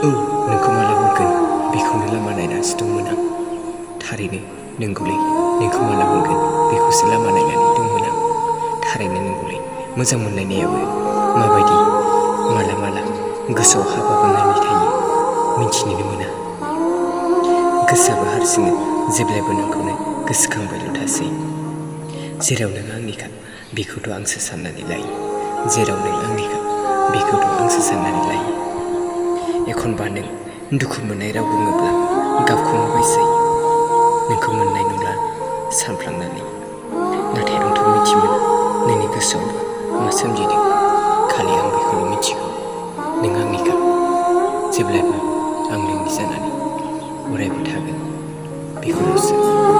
नोंखौ माला मोनगोन बेखौनो लामा नायनासो दंमोन आं। थारैनो नंगौलै, नोंखौ माला मोनगोन बेखौसो लामा नायनानै दंमोन आं। थारैनो नंगौलै, मोजां मोनलायनायाबो माबायदि माला माला गोसोआव हाबा बानायनाय थायो मिथिनोनो मोना। गोसोआबो हारसिङै जेब्लायबो नोंखौनो गोसोखांबायल' थासै। जेराव नों आंनिखा बेखौथ' आंसो साननानै लायो, जेराव नों आंनिखा बेखौथ' आंसो साननानै लायो। एखनबा नों दुखु मोननाय राव बुङोब्ला गाबखौनो बायसै नोंखौ मोननाय नंला सानफ्लांनानै। नाथाय आंथ' मिथिमोना नोंनि गोसोआव मा सोमजिदों, खालि आं बेखौल' मिथिगौ नों आंनिखा, जेब्लायबो आं नोंनि जानानै अरायबो थागोन बेखौल'सो।